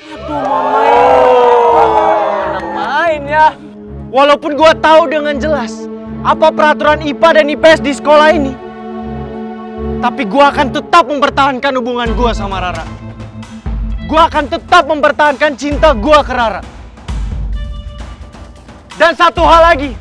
Aduh, main ya. Walaupun gua tahu dengan jelas apa peraturan IPA dan IPS di sekolah ini, tapi gua akan tetap mempertahankan hubungan gua sama Rara. Gua akan tetap mempertahankan cinta gua ke Rara. Dan satu hal lagi,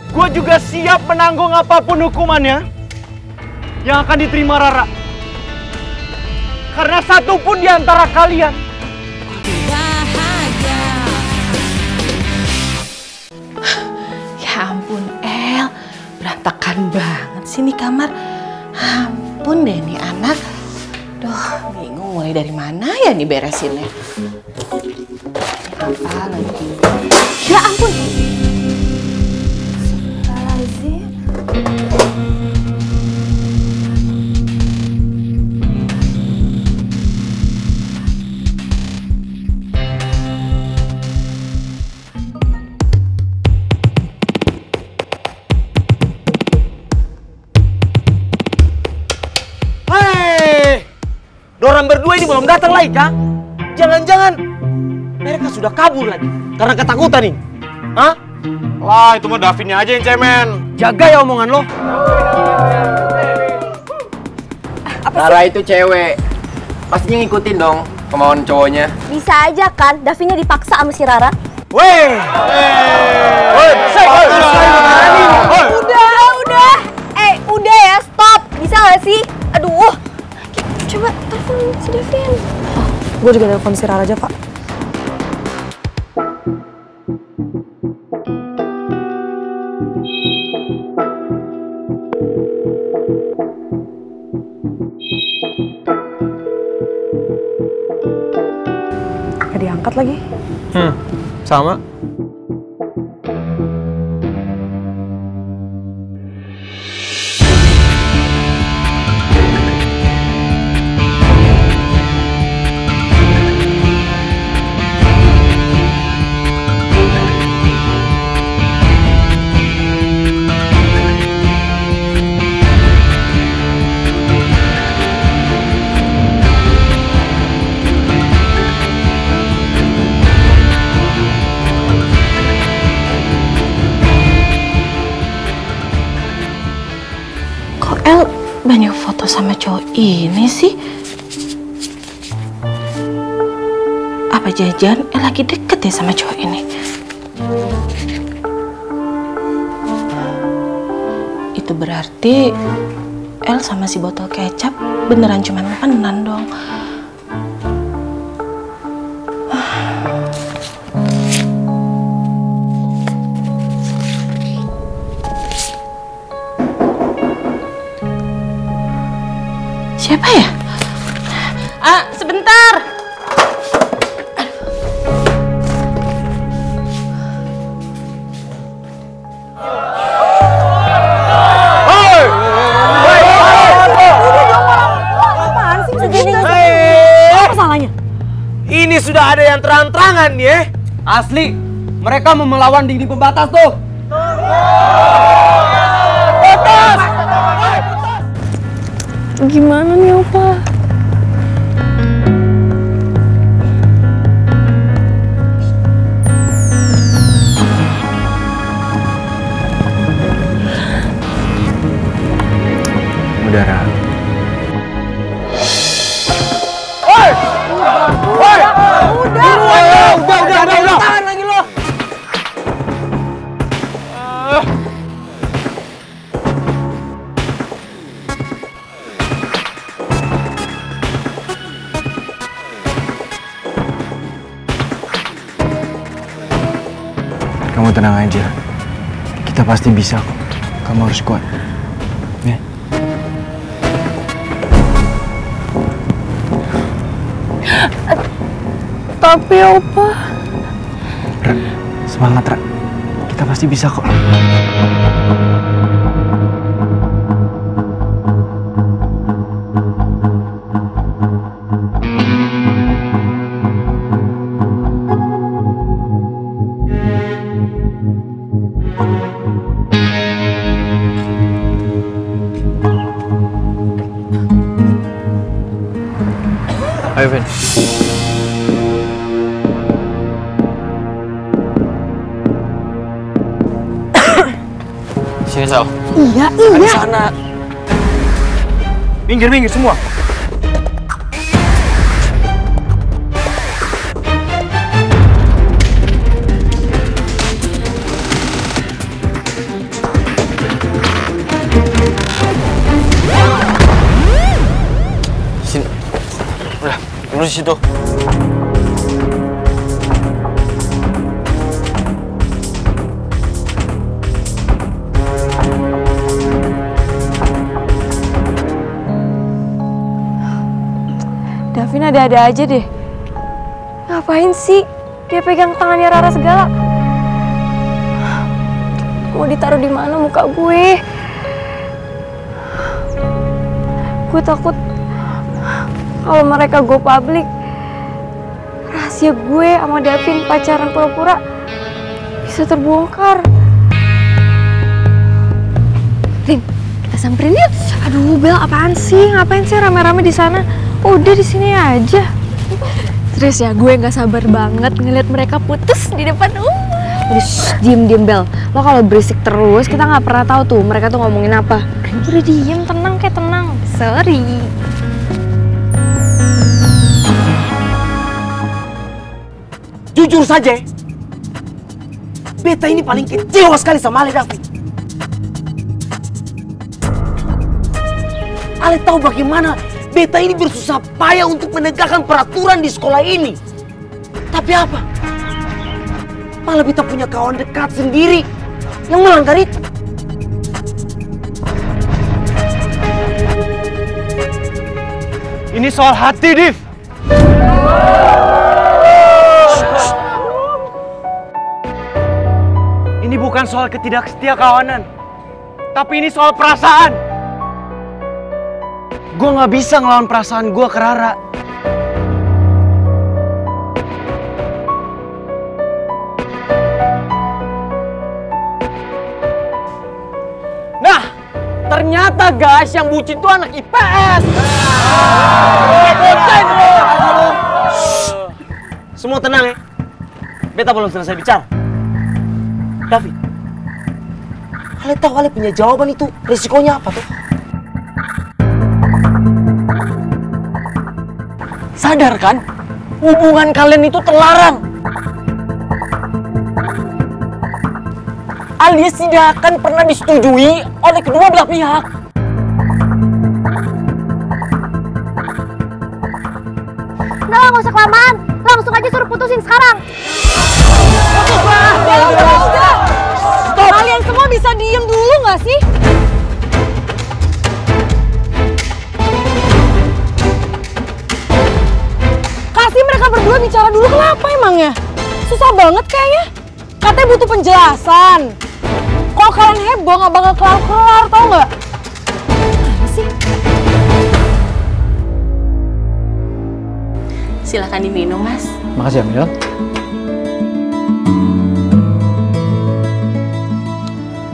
gua juga siap menanggung apapun hukumannya yang akan diterima Rara. Karena satu pun di antara kalian ya ampun, El. Berantakan banget sih nih kamar. Ampun deh nih anak. Duh, bingung mulai dari mana ya nih beresinnya. Apa lagi? Ya ampun. Astagfirullahaladzim. Dorang berdua ini belum datang lagi, Kak? Jangan-jangan mereka sudah kabur lagi karena ketakutan nih. Hah? Lah, itu mah Davinnya aja yang cemen. Jaga ya omongan lo. Rara itu cewek. Pastinya ngikutin dong kemauan cowoknya. Bisa aja kan, Davinnya dipaksa sama si Rara. Weh! Udah. Udah ya, stop. Bisa gak sih? Aduh. Coba telepon si Davin. Gue juga telepon si Rara aja, Pak. Gak diangkat lagi. Sama. Banyak foto sama cowok ini sih. Apa jajan lagi deket ya sama cowok ini? Itu berarti El sama si botol kecap beneran cuma temenan dong. Siapa ya? Sebentar. Apaan sih segini? Apa salahnya? Ini sudah ada yang terang-terangan nih, Asli, mereka mau melawan dinding pembatas tuh. Gimana nih, Opa? Udara. Udah. Tahan lagi lo. Kamu tenang aja. Kita pasti bisa kok. Kamu harus kuat. Ya. Tapi Opa. Ra, semangat Ra. Kita pasti bisa kok. Ayo, Vin. Sini, Sal. Iya. Di sana. Minggir semua. Sini. Udah, dulu di situ. Davin ada-ada aja deh. Ngapain sih dia pegang tangannya Rara segala? Mau ditaruh di mana muka gue? Gue takut kalau mereka go public, rahasia gue sama Davin pacaran pura-pura bisa terbongkar. Rin, kita samperin yuk. Aduh, Bel, apaan sih? Ngapain sih rame-rame di sana? Udah di sini aja. Serius ya, gue nggak sabar banget ngeliat mereka putus di depan rumah. Udah, diem Bel. Lo kalau berisik terus, kita nggak pernah tahu tuh mereka tuh ngomongin apa. Udah diem, tenang kayak tenang. Sorry. Jujur saja, beta ini paling kecewa sekali sama Ale Davin. Ale tahu bagaimana beta ini bersusah payah untuk menegakkan peraturan di sekolah ini. Tapi apa? Malah beta punya kawan dekat sendiri yang melanggar itu. Ini soal hati, Div. Ini bukan soal ketidaksetiakawanan, tapi ini soal perasaan. Gue nggak bisa ngelawan perasaan gue ke Rara. Nah, ternyata guys yang bucin itu anak IPS. Semua tenang ya. Beta belum selesai bicara. David, Ale tahu Ale punya jawaban itu resikonya apa tuh? Sadar kan? Hubungan kalian itu terlarang. Alias tidak akan pernah disetujui oleh kedua belah pihak. Udah, nggak usah kelamaan. Langsung aja suruh putusin sekarang. Udah. Stop. Kalian semua bisa diem dulu nggak sih? Kasih mereka berdua bicara dulu, kenapa emangnya? Susah banget kayaknya. Katanya butuh penjelasan. Kalau kalian heboh nggak bakal kelar-kelar, tau nggak? Mana sih? Silakan diminum, Mas. Makasih, Amil.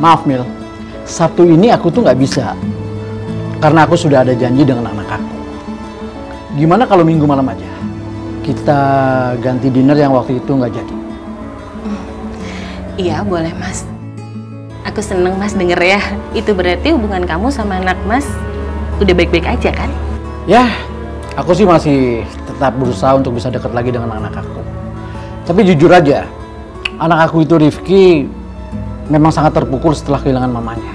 Maaf, Mil. Sabtu ini aku tuh nggak bisa. Karena aku sudah ada janji dengan anak aku. Gimana kalau minggu malam aja? Kita ganti dinner yang waktu itu nggak jadi. Iya, boleh, Mas. Aku seneng, Mas, denger ya. Itu berarti hubungan kamu sama anak Mas udah baik-baik aja, kan? Ya, aku sih masih tetap berusaha untuk bisa dekat lagi dengan anak aku. Tapi jujur aja, anak aku itu Rifki memang sangat terpukul setelah kehilangan mamanya.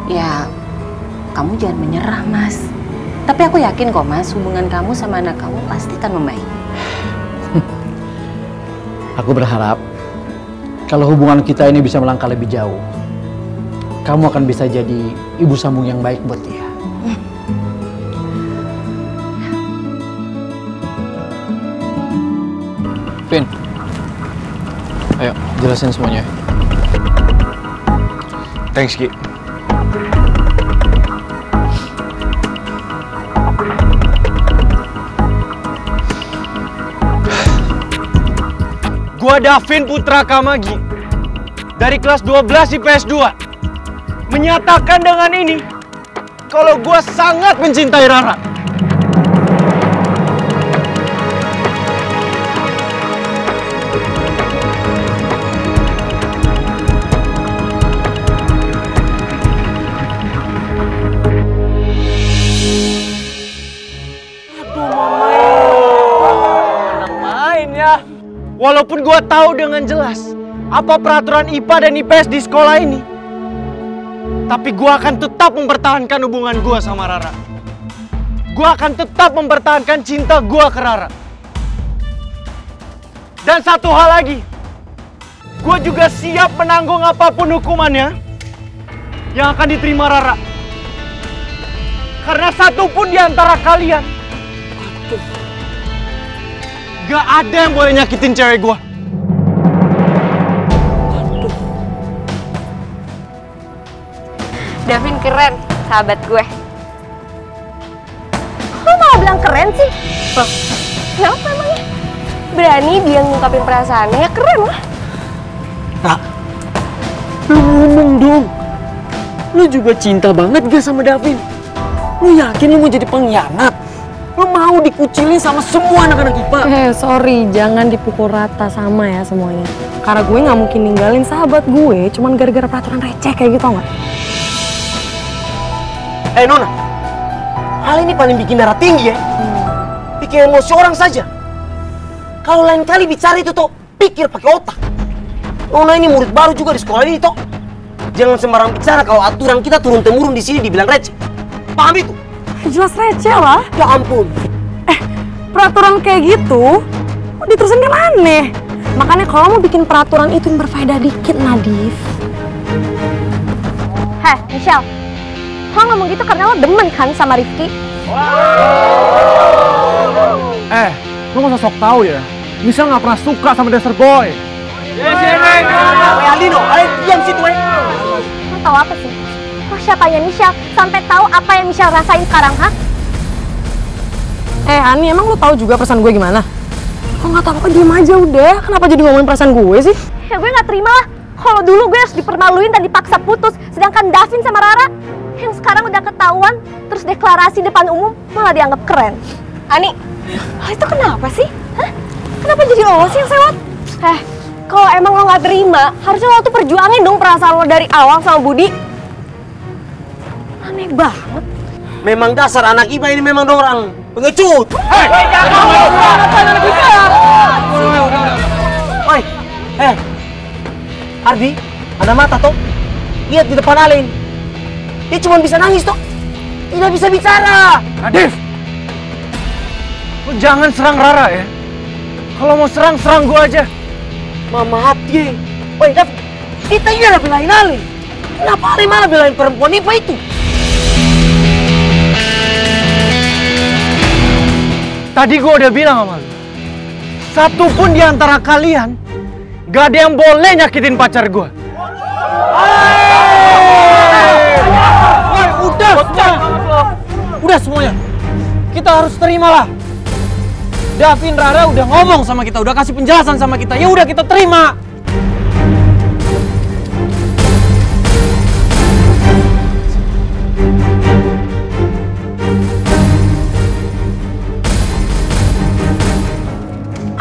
Ya, kamu jangan menyerah, Mas. Tapi aku yakin kok, Mas, hubungan kamu sama anak kamu pasti akan membaik. Aku berharap kalau hubungan kita ini bisa melangkah lebih jauh, kamu akan bisa jadi ibu sambung yang baik buat dia. Vin, ayo jelasin semuanya. Thanks, Ki. Gua Davin Putra Kamagi dari kelas 12 IPS 2 menyatakan dengan ini kalau gua sangat mencintai Rara. Walaupun gue tahu dengan jelas apa peraturan IPA dan IPS di sekolah ini, tapi gue akan tetap mempertahankan hubungan gue sama Rara. Gue akan tetap mempertahankan cinta gue ke Rara. Dan satu hal lagi, gue juga siap menanggung apapun hukumannya yang akan diterima Rara. Karena satu pun di antara kalian gak ada yang boleh nyakitin cewek gue. Davin keren, sahabat gue. Kok malah bilang keren sih? Kenapa emangnya? Berani dia ngungkapin perasaannya, ya keren lah. Ra, lu ngomong dong. Lu juga cinta banget gak sama Davin? Lu yakin lu mau jadi pengkhianat? Lu mau dikucilin sama semua anak-anak IPA? Sorry, jangan dipukul rata sama ya semuanya. Karena gue nggak mungkin ninggalin sahabat gue cuman gara-gara peraturan receh kayak gitu, nggak? Nona, hal ini paling bikin darah tinggi ya. Bikin emosi orang saja. Kalau lain kali bicara itu toh, pikir pakai otak. Nona ini murid baru juga di sekolah ini toh. Jangan sembarang bicara kalau aturan kita turun-temurun di sini dibilang receh. Paham itu? Jelas receh lah. Ya ampun. Peraturan kayak gitu, diterusin kan aneh. Makanya kalau mau bikin peraturan itu yang berfaedah dikit, Nadif. Heh, Michelle. Lo ngomong gitu karena lo demen kan sama Rifki? Lo gak usah sok tahu ya. Michelle gak pernah suka sama dasar boy. Aldino, diam situ Lo tau apa sih? Lo siapanya Michelle sampai tahu apa yang Michelle rasain sekarang, ha? Ani, emang lo tahu juga perasaan gue gimana? Lo nggak tahu apa, diem aja udah. Kenapa jadi ngomongin perasaan gue sih? Ya gue nggak terima lah. Kalau dulu gue harus dipermaluin dan dipaksa putus, sedangkan Davin sama Rara yang sekarang udah ketahuan terus deklarasi depan umum malah dianggap keren. Ani, lo itu kenapa sih? Hah? Kenapa jadi lo sih yang sewot? Kalau emang lo nggak terima, harusnya lo tuh perjuangin dong perasaan lo dari awal sama Budi. Aneh banget. Memang dasar anak IPA ini memang orang pengecut. Oi, Ardi, ada mata toh? Lihat di depan Ale ini. Dia cuma bisa nangis toh, tidak bisa bicara. Nadif, lo jangan serang Rara ya. Kalau mau serang gue aja. Mama hati. Woi, Dav, kita ini ada belain Ale. Kenapa Ale malah belain perempuan IPA itu? Tadi gue udah bilang sama lo, satu pun di antara kalian gak ada yang boleh nyakitin pacar gue. Udah semuanya. Kita harus terimalah. Davin, Rara udah ngomong sama kita, udah kasih penjelasan sama kita. Ya udah kita terima.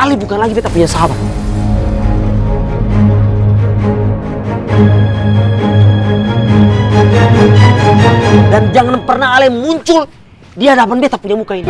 Ali bukan lagi beta punya sahabat. Dan jangan pernah Ale muncul di hadapan beta punya muka ini.